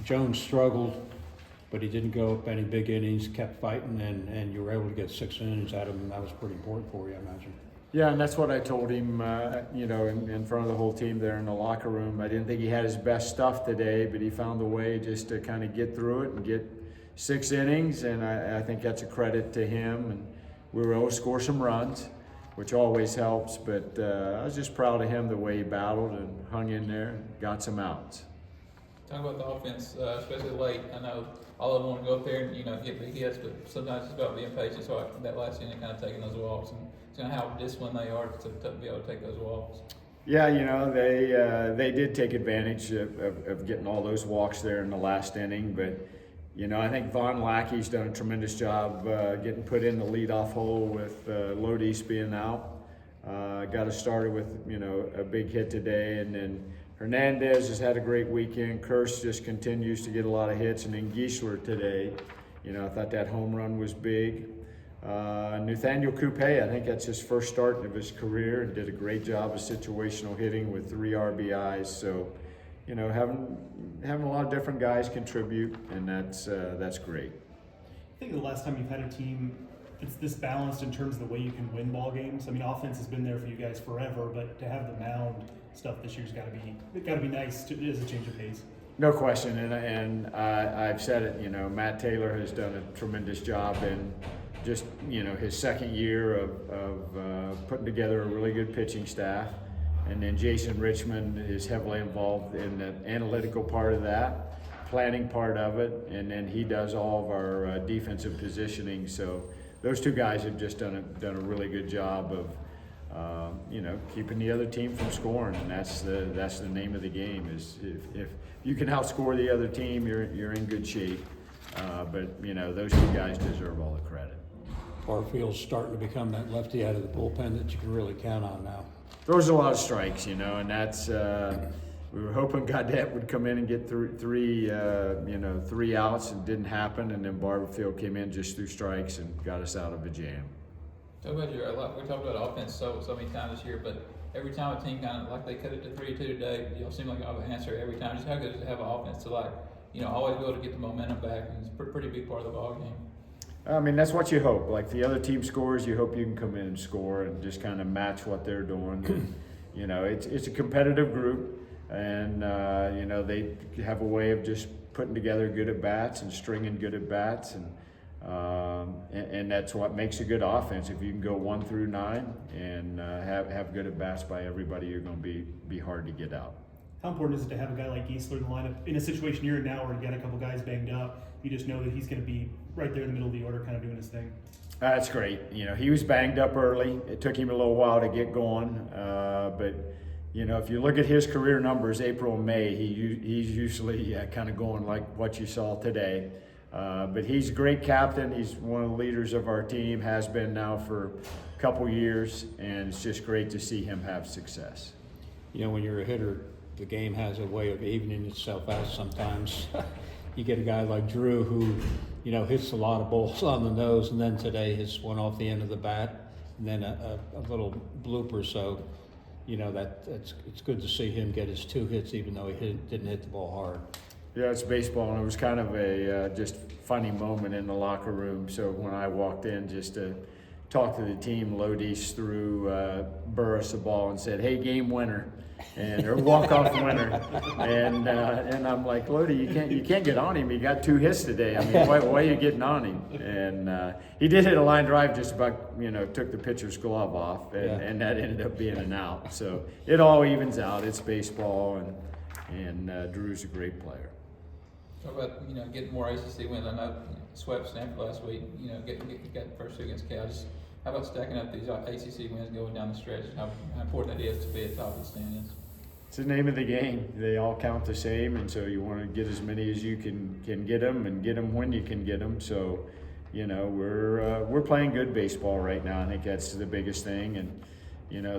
Jones struggled, but he didn't go up any big innings, kept fighting, and you were able to get 6 innings out of him. That was pretty important for you, I imagine. Yeah, and that's what I told him, in front of the whole team there in the locker room. I didn't think he had his best stuff today, but he found a way just to kind of get through it and get 6 innings, and I think that's a credit to him. And we were able to score some runs, which always helps, but I was just proud of him the way he battled and hung in there and got some outs. Talk about the offense, especially late. I know all of them want to go up there and get big hits, but sometimes it's about being patient. So that last inning, kind of taking those walks and how disciplined they are to be able to take those walks. Yeah, they did take advantage of getting all those walks there in the last inning, but I think Von Lackey's done a tremendous job getting put in the leadoff hole with Lodi's being out. Got us started with a big hit today, and then Hernandez has had a great weekend. Kearse just continues to get a lot of hits, and then Giesler today, I thought that home run was big. Nathaniel Coupe, I think that's his first start of his career, and did a great job of situational hitting with 3 RBIs. So, having a lot of different guys contribute, and that's great. I think the last time you've had a team that's this balanced in terms of the way you can win ball games. I mean, offense has been there for you guys forever, but to have the mound stuff this year's got to be nice as a change of pace. No question, and I've said it. Matt Taylor has done a tremendous job in just his second year of putting together a really good pitching staff, and then Jason Richmond is heavily involved in the analytical part of that, planning part of it, and then he does all of our defensive positioning. So those 2 guys have just done a really good job of keeping the other team from scoring, and that's the name of the game. Is if you can outscore the other team, you're in good shape. But those 2 guys deserve all the credit. Barfield's starting to become that lefty out of the bullpen that you can really count on now. Throws a lot of strikes, and that's we were hoping Gaudette would come in and get 3 outs, and didn't happen. And then Barfield came in just through strikes and got us out of a jam. Talk about we talked about offense so many times this year, but every time a team kind of like they cut it to 3-2 today, y'all seem like y'all have an answer every time. Just how good is it to have an offense to always be able to get the momentum back, and it's a pretty big part of the ball game. I mean, that's what you hope. Like the other team scores, you hope you can come in and score and just kind of match what they're doing. It's a competitive group, and they have a way of just putting together good at bats and stringing good at bats, and that's what makes a good offense. If you can go 1 through 9 and have good at bats by everybody, you're going to be hard to get out. How important is it to have a guy like Giesler in the lineup in a situation you're in now where you got a couple guys banged up? You just know that he's going to be right there in the middle of the order, kind of doing his thing. That's great. He was banged up early. It took him a little while to get going, but if you look at his career numbers, April and May, he's usually kind of going like what you saw today. But he's a great captain. He's one of the leaders of our team, has been now for a couple years, and it's just great to see him have success. When you're a hitter, the game has a way of evening itself out sometimes. You get a guy like Drew who, hits a lot of balls on the nose, and then today hits one off the end of the bat, and then a little blooper. So, it's good to see him get his 2 hits, even though he didn't hit the ball hard. Yeah, it's baseball, and it was kind of a just funny moment in the locker room. So when I walked in just to talk to the team, Lodi's threw Burris a ball and said, "Hey, game winner," or walk-off winner. And I'm like, Lodi, you can't get on him. He got 2 hits today. I mean, why are you getting on him? And he did hit a line drive, just about took the pitcher's glove off, and that ended up being an out. So it all evens out. It's baseball, and Drew's a great player. Talk about getting more ACC wins. I know swept Stanford last week. Got the first 2 against Cal. Just how about stacking up these ACC wins going down the stretch? How important it is to be at the top of the standings. It's the name of the game. They all count the same, and so you want to get as many as you can get them, and get them when you can get them. So, we're playing good baseball right now. I think that's the biggest thing, and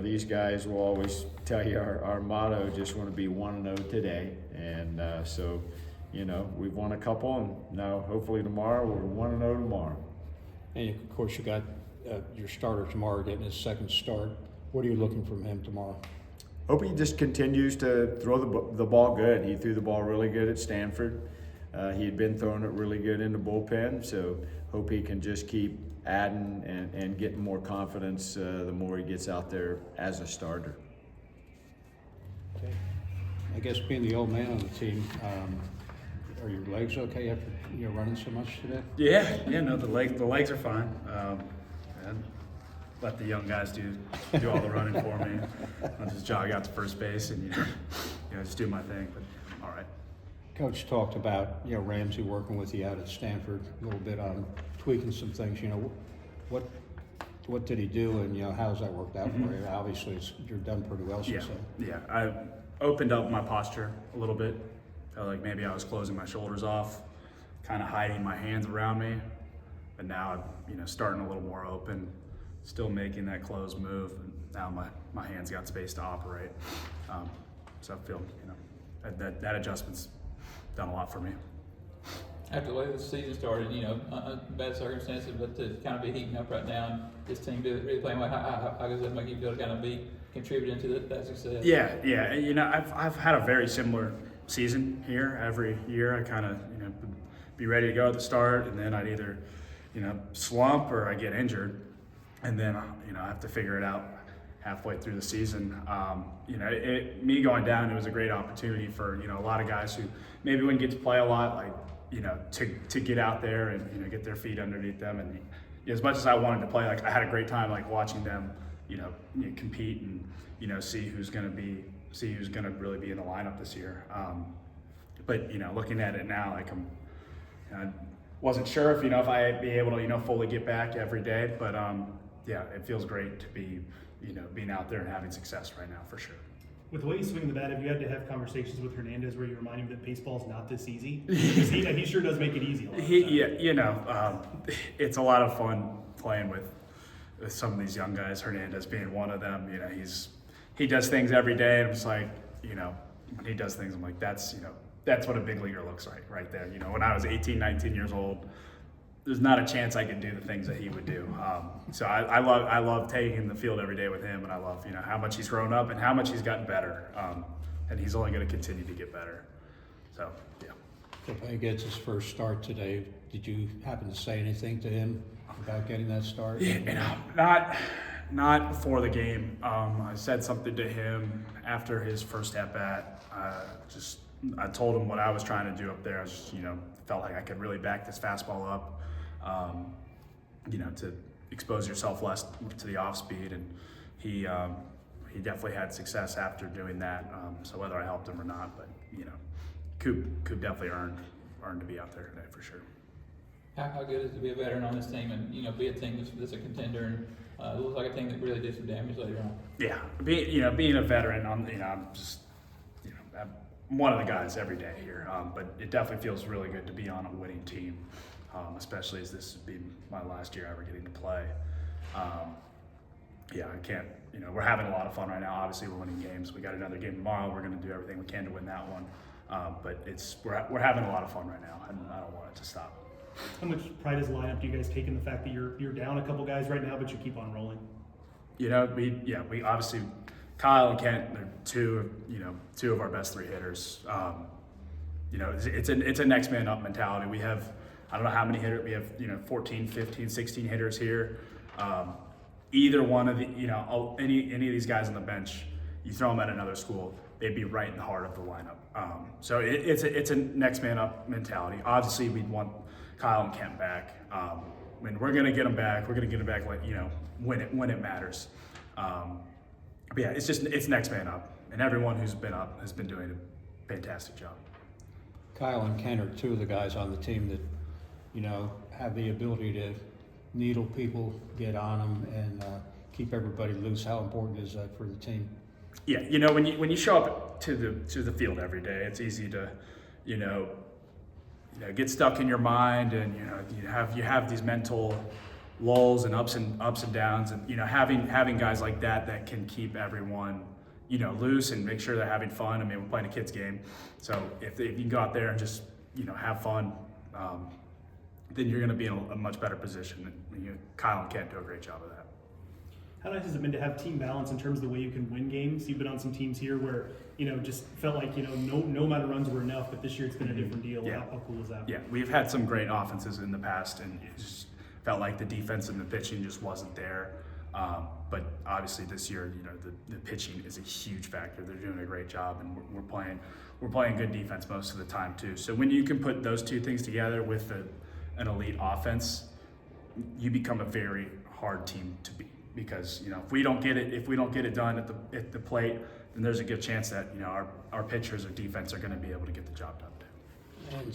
these guys will always tell you our motto: just want to be 1-0 today, and so. We've won a couple, and now hopefully tomorrow we're 1-0 tomorrow. And of course, you got your starter tomorrow getting his second start. What are you looking from him tomorrow? hope he just continues to throw the ball good. He threw the ball really good at Stanford. He had been throwing it really good in the bullpen, so hope he can just keep adding and getting more confidence the more he gets out there as a starter. Okay. I guess being the old man on the team, are your legs okay after running so much today? Yeah, no, the legs are fine. And let the young guys do all the running for me. I'll just jog out to first base and just do my thing. But I'm all right. Coach talked about Ramsey working with you out at Stanford a little bit on tweaking some things. What did he do, and how's that worked out for you? Obviously, you're done pretty well since then. Yeah. I opened up my posture a little bit. Felt like maybe I was closing my shoulders off, kind of hiding my hands around me. But now I'm starting a little more open, still making that closed move. And now my hands got space to operate. So I feel that adjustment's done a lot for me. After the way the season started, bad circumstances, but to kind of be heating up right now, and this team really playing well, how does that make you feel to kind of be contributing to that success? Yeah. I've had a very similar season here. Every year I kind of be ready to go at the start, and then I'd either slump or I get injured, and then I have to figure it out halfway through the season. Me going down, it was a great opportunity for a lot of guys who maybe wouldn't get to play a lot, like to get out there and get their feet underneath them. And as much as I wanted to play, like I had a great time like watching them compete and see who's going to really be in the lineup this year. But looking at it now, like I wasn't sure if I'd be able to fully get back every day, but it feels great to be being out there and having success right now for sure. With the way you swing the bat, have you had to have conversations with Hernandez where you remind him that baseball's not this easy? Because he sure does make it easy a lot of the time. It's a lot of fun playing with some of these young guys. Hernandez being one of them. He does things every day, and I'm just like, when he does things, I'm like, that's what a big leaguer looks like right there. When I was 18, 19 years old, there's not a chance I could do the things that he would do. So I love taking the field every day with him, and I love how much he's grown up and how much he's gotten better, and he's only going to continue to get better. So yeah. If he gets his first start today, did you happen to say anything to him about getting that start? Yeah, not before the game. I said something to him after his first at bat. I told him what I was trying to do up there. I just felt like I could really back this fastball up. To expose yourself less to the off speed, and he definitely had success after doing that. So whether I helped him or not, but Coop definitely earned to be out there today for sure. How good is it to be a veteran on this team and be a team that's a contender and it looks like a team that really did some damage later on? Yeah, being a veteran, I'm just I'm one of the guys every day here, but it definitely feels really good to be on a winning team. Especially as this would be my last year ever getting to play. I can't, we're having a lot of fun right now. Obviously we're winning games. We got another game tomorrow. We're going to do everything we can to win that one. But we're having a lot of fun right now, and I don't want it to stop. How much pride as a lineup do you guys take in the fact that you're down a couple guys right now, but you keep on rolling? We obviously, Kyle and Kent, they're two of our best three hitters. It's a next man up mentality. We have, I don't know how many hitters, we have 14, 15, 16 hitters here. Either one of the, any of these guys on the bench, you throw them at another school, they'd be right in the heart of the lineup. So it's a next man up mentality. Obviously, we'd want Kyle and Kent back. We're going to get them back. We're going to get them back, when it matters. It's next man up. And everyone who's been up has been doing a fantastic job. Kyle and Ken are two of the guys on the team that have the ability to needle people, get on them, and keep everybody loose. How important is that for the team? Yeah, when you show up to the field every day, it's easy to, get stuck in your mind, and you have these mental lulls and ups and downs, and having guys like that can keep everyone loose and make sure they're having fun. I mean, we're playing a kids game, so if you can go out there and just have fun. Then you're going to be in a much better position. Kyle and Kent do a great job of that. How nice has it been to have team balance in terms of the way you can win games? You've been on some teams here where, just felt like, no amount of runs were enough, but this year it's been a different deal. Yeah. How cool is that? Yeah, we've had some great offenses in the past, and it just felt like the defense and the pitching just wasn't there. But obviously this year, the pitching is a huge factor. They're doing a great job, and we're playing good defense most of the time too. So when you can put those two things together with an elite offense, you become a very hard team to beat. Because if we don't get it done at the plate, then there's a good chance that our pitchers or defense are going to be able to get the job done too. And